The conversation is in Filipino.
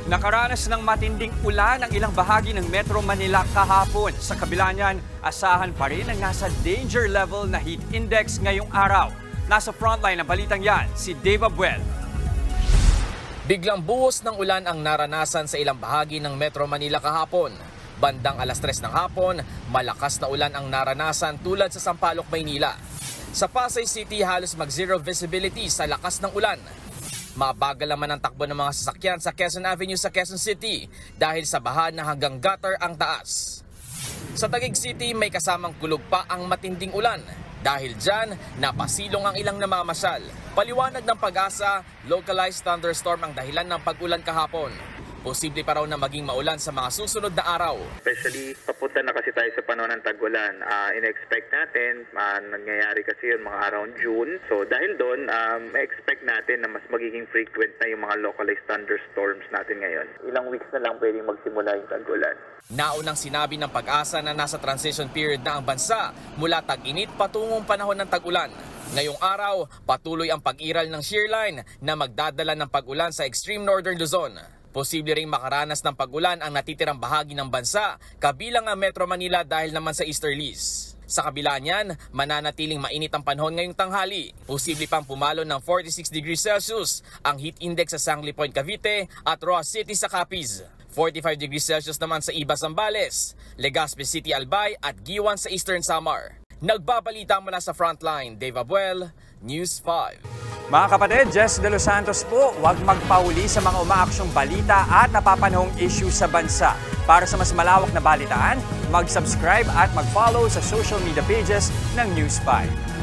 Nakaranas ng matinding ulan ang ilang bahagi ng Metro Manila kahapon. Sa kabila niyan, asahan pa rin ang nasa danger level na heat index ngayong araw. Nasa frontline ng balitang yan, si Dave Abuel. Biglang buhos ng ulan ang naranasan sa ilang bahagi ng Metro Manila kahapon. Bandang alas 3 ng hapon, malakas na ulan ang naranasan tulad sa Sampaloc, Maynila. Sa Pasay City, halos mag-zero visibility sa lakas ng ulan. Mabagal naman ang takbo ng mga sasakyan sa Quezon Avenue sa Quezon City dahil sa baha na hanggang gutter ang taas. Sa Taguig City, may kasamang kulog pa ang matinding ulan. Dahil dyan, napasilong ang ilang namamasyal. Paliwanag ng Pag-asa, localized thunderstorm ang dahilan ng pag-ulan kahapon. Posible pa raw na maging maulan sa mga susunod na araw. Especially, papunta na kasi tayo sa panahon ng tag-ulan. In-expect natin, nangyayari kasi yun mga around June. So dahil doon, ma-expect natin na mas magiging frequent na yung mga localized thunderstorms natin ngayon. Ilang weeks na lang pwedeng magsimula yung tag-ulan. Naunang sinabi ng Pag-asa na nasa transition period na ang bansa mula tag-init patungong panahon ng tag-ulan. Ngayong araw, patuloy ang pag-iral ng shear line na magdadala ng pag-ulan sa extreme northern Luzon. Posible ring makaranas ng pag-ulan ang natitirang bahagi ng bansa, kabilang ang Metro Manila dahil naman sa easterlies. Sa kabila niyan, mananatiling mainit ang panahon ngayong tanghali. Posible pang pumalo ng 46 degrees Celsius ang heat index sa Sangley Point, Cavite at Roa City sa Capiz. 45 degrees Celsius naman sa Iba, Zambales, Legazpi City, Albay at Giwan sa Eastern Samar. Nagbabalita mula sa Frontline, Dave Abuel, News 5. Mga kapatid, Jess De Los Santos po, huwag magpauli sa mga umaaksyong balita at napapanahong issue sa bansa. Para sa mas malawak na balitaan, mag-subscribe at mag-follow sa social media pages ng News 5.